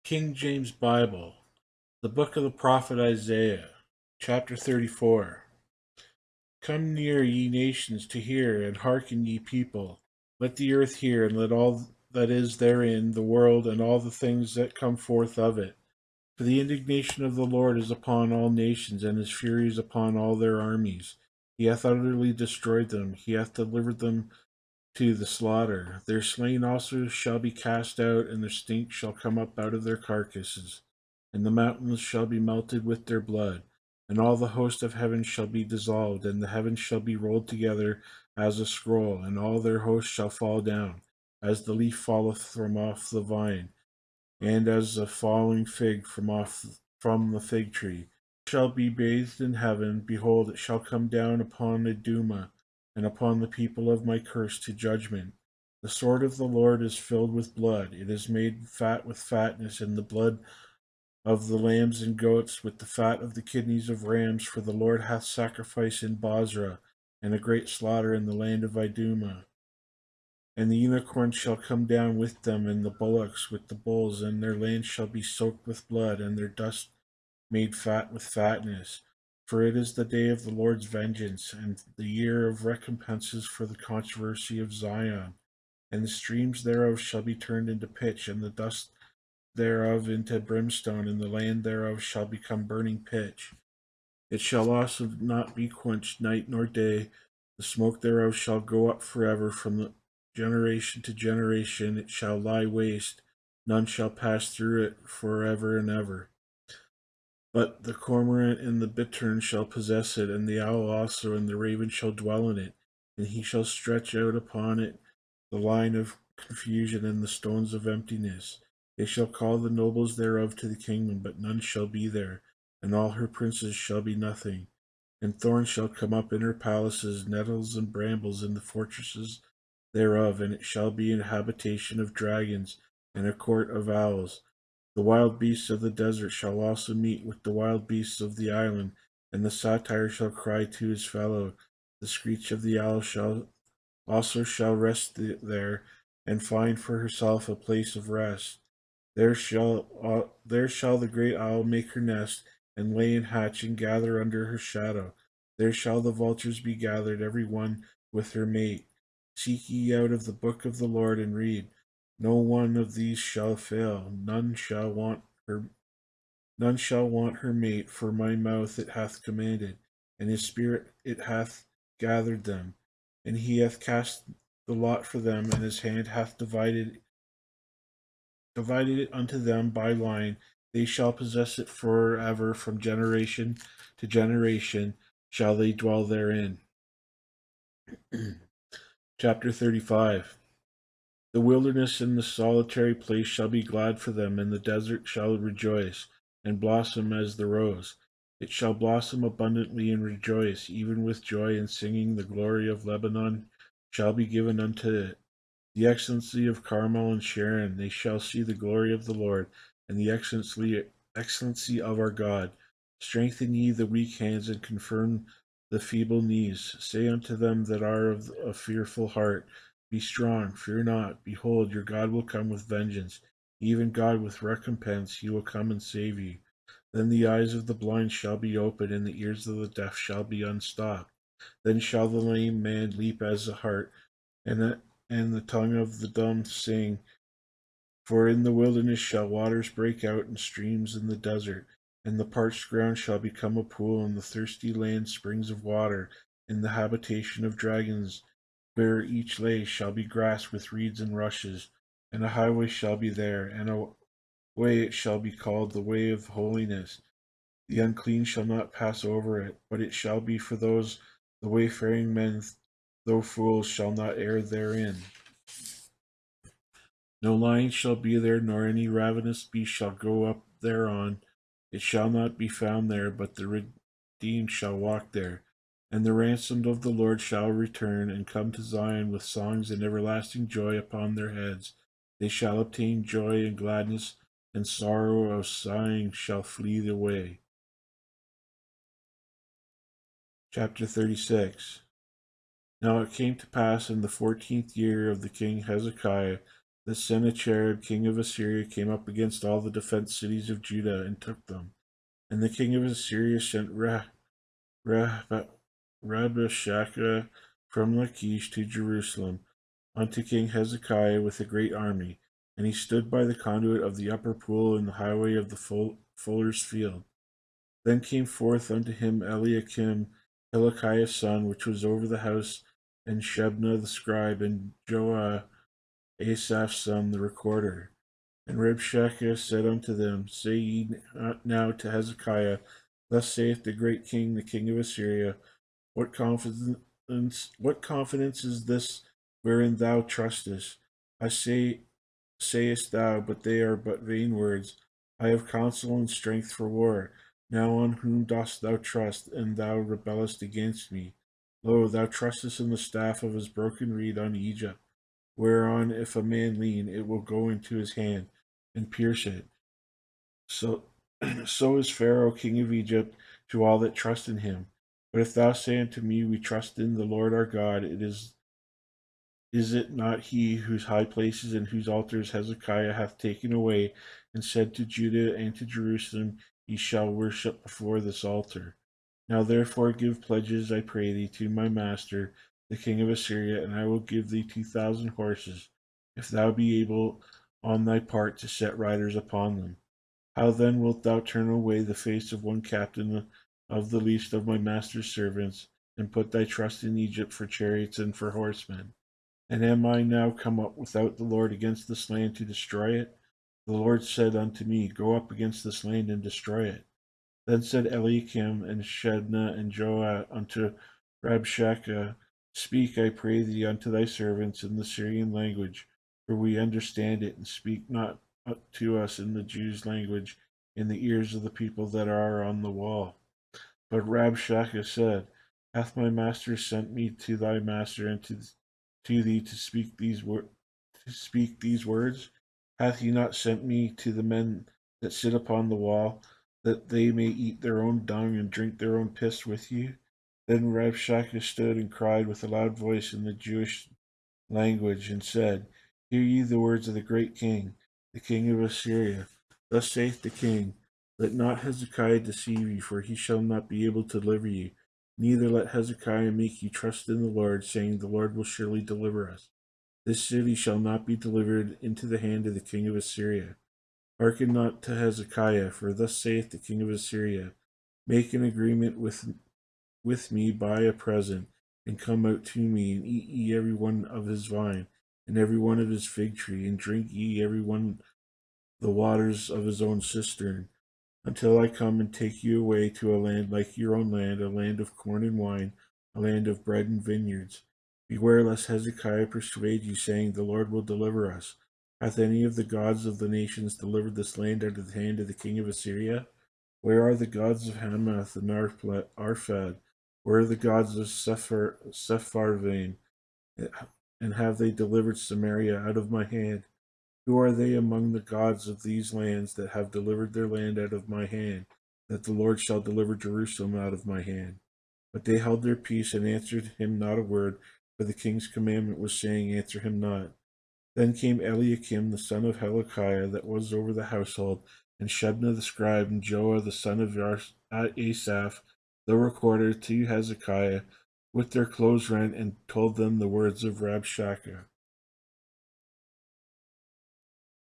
King James Bible, the book of the prophet Isaiah, chapter 34. Come near, ye nations, to hear, and hearken, ye people. Let the earth hear, and let all that is therein, the world, and all the things that come forth of it. For the indignation of the Lord is upon all nations, and his fury is upon all their armies. He hath utterly destroyed them, he hath delivered them to the slaughter. Their slain also shall be cast out, and their stink shall come up out of their carcasses. And the mountains shall be melted with their blood, and all the host of heaven shall be dissolved, and the heavens shall be rolled together as a scroll, and all their hosts shall fall down, as the leaf falleth from off the vine, and as a falling fig from the fig tree. Shall be bathed in heaven, behold, it shall come down upon Idumea, and upon the people of my curse to judgment. The sword of the Lord is filled with blood, it is made fat with fatness, and the blood of the lambs and goats, with the fat of the kidneys of rams, for the Lord hath sacrifice in Bozrah, and a great slaughter in the land of Idumea. And the unicorns shall come down with them, and the bullocks with the bulls, and their land shall be soaked with blood, and their dust made fat with fatness. For it is the day of the Lord's vengeance, and the year of recompenses for the controversy of Zion. And the streams thereof shall be turned into pitch, and the dust thereof into brimstone, and the land thereof shall become burning pitch. It shall also not be quenched night nor day. The smoke thereof shall go up forever from the generation to generation. It shall lie waste. None shall pass through it forever and ever. But the cormorant and the bittern shall possess it, and the owl also, and the raven shall dwell in it. And he shall stretch out upon it the line of confusion and the stones of emptiness. They shall call the nobles thereof to the kingdom, but none shall be there, and all her princes shall be nothing. And thorns shall come up in her palaces, nettles and brambles in the fortresses thereof, and it shall be an habitation of dragons, and a court of owls. The wild beasts of the desert shall also meet with the wild beasts of the island, and the satyr shall cry to his fellow. The screech of the owl shall rest there, and find for herself a place of rest. There shall the great owl make her nest, and lay and hatch, and gather under her shadow. There shall the vultures be gathered, every one with her mate. Seek ye out of the book of the Lord, and read. No one of these shall fail, none shall want her mate, for my mouth it hath commanded, and his spirit it hath gathered them. And he hath cast the lot for them, and his hand hath divided it unto them by line. They shall possess it forever, from generation to generation shall they dwell therein. Chapter 35. The wilderness and the solitary place shall be glad for them, and the desert shall rejoice, and blossom as the rose. It shall blossom abundantly and rejoice, even with joy and singing. The glory of Lebanon shall be given unto it. The excellency of Carmel and Sharon, they shall see the glory of the Lord, and the excellency of our God. Strengthen ye the weak hands, and confirm the feeble knees. Say unto them that are of a fearful heart, be strong, fear not. Behold, your God will come with vengeance, even God with recompense. He will come and save you. Then the eyes of the blind shall be opened, and the ears of the deaf shall be unstopped. Then shall the lame man leap as a hart, and the tongue of the dumb sing. For in the wilderness shall waters break out, and streams in the desert. And the parched ground shall become a pool, and the thirsty land springs of water. In the habitation of dragons, where each lay, shall be grass with reeds and rushes. And a highway shall be there, and a way it shall be called the way of holiness. The unclean shall not pass over it, but it shall be for those the wayfaring men, though fools, shall not err therein. No lion shall be there, nor any ravenous beast shall go up thereon. It shall not be found there, but the redeemed shall walk there. And the ransomed of the Lord shall return, and come to Zion with songs and everlasting joy upon their heads. They shall obtain joy and gladness, and sorrow of sighing shall flee away. Chapter 36. Now it came to pass in the 14th year of the king Hezekiah, that Sennacherib, king of Assyria, came up against all the defense cities of Judah and took them. And the king of Assyria sent Rabshakeh from Lachish to Jerusalem unto King Hezekiah with a great army. And he stood by the conduit of the upper pool in the highway of the fuller's field. Then came forth unto him Eliakim, Hilkiah's son, which was over the house, and Shebna the scribe, and Joah, Asaph's son, the recorder. And Rabshakeh said unto them, Say ye now to Hezekiah, Thus saith the great king, the king of Assyria, what confidence is this wherein thou trustest? I say, sayest thou, but they are but vain words. I have counsel and strength for war. Now on whom dost thou trust, and thou rebellest against me? Lo, thou trustest in the staff of his broken reed on Egypt, whereon if a man lean, it will go into his hand and pierce it. So, so is Pharaoh king of Egypt to all that trust in him. But if thou say unto me, We trust in the Lord our God, is it not he whose high places and whose altars Hezekiah hath taken away, and said to Judah and to Jerusalem, Ye shall worship before this altar? Now therefore give pledges, I pray thee, to my master, the king of Assyria, and I will give thee 2,000 horses, if thou be able on thy part to set riders upon them. How then wilt thou turn away the face of one captain of the least of my master's servants, and put thy trust in Egypt for chariots and for horsemen? And am I now come up without the Lord against this land to destroy it? The Lord said unto me, Go up against this land and destroy it. Then said Eliakim and Shebna and Joah unto Rabshakeh, Speak, I pray thee, unto thy servants in the Syrian language, for we understand it, and speak not to us in the Jews' language in the ears of the people that are on the wall. But Rabshakeh said, Hath my master sent me to thy master and to thee to speak these words? Hath he not sent me to the men that sit upon the wall, that they may eat their own dung and drink their own piss with you? Then Rabshakeh stood and cried with a loud voice in the Jewish language, and said, Hear ye the words of the great king, the king of Assyria. Thus saith the king, Let not Hezekiah deceive you, for he shall not be able to deliver you. Neither let Hezekiah make you trust in the Lord, saying, The Lord will surely deliver us. This city shall not be delivered into the hand of the king of Assyria. Hearken not to Hezekiah, for thus saith the king of Assyria, Make an agreement with me by a present, and come out to me, and eat ye every one of his vine, and every one of his fig tree, and drink ye every one the waters of his own cistern, until I come and take you away to a land like your own land, a land of corn and wine, a land of bread and vineyards. Beware lest Hezekiah persuade you, saying, The Lord will deliver us. Hath any of the gods of the nations delivered this land out of the hand of the king of Assyria? Where are the gods of Hamath and Arphad? Where are the gods of Sepharvaim? And have they delivered Samaria out of my hand? Who are they among the gods of these lands that have delivered their land out of my hand, that the Lord shall deliver Jerusalem out of my hand? But they held their peace and answered him not a word, for the king's commandment was saying, Answer him not. Then came Eliakim the son of Hilkiah, that was over the household, and Shebna the scribe, and Joah the son of Asaph, the recorder, to Hezekiah, with their clothes rent, and told them the words of Rabshakeh.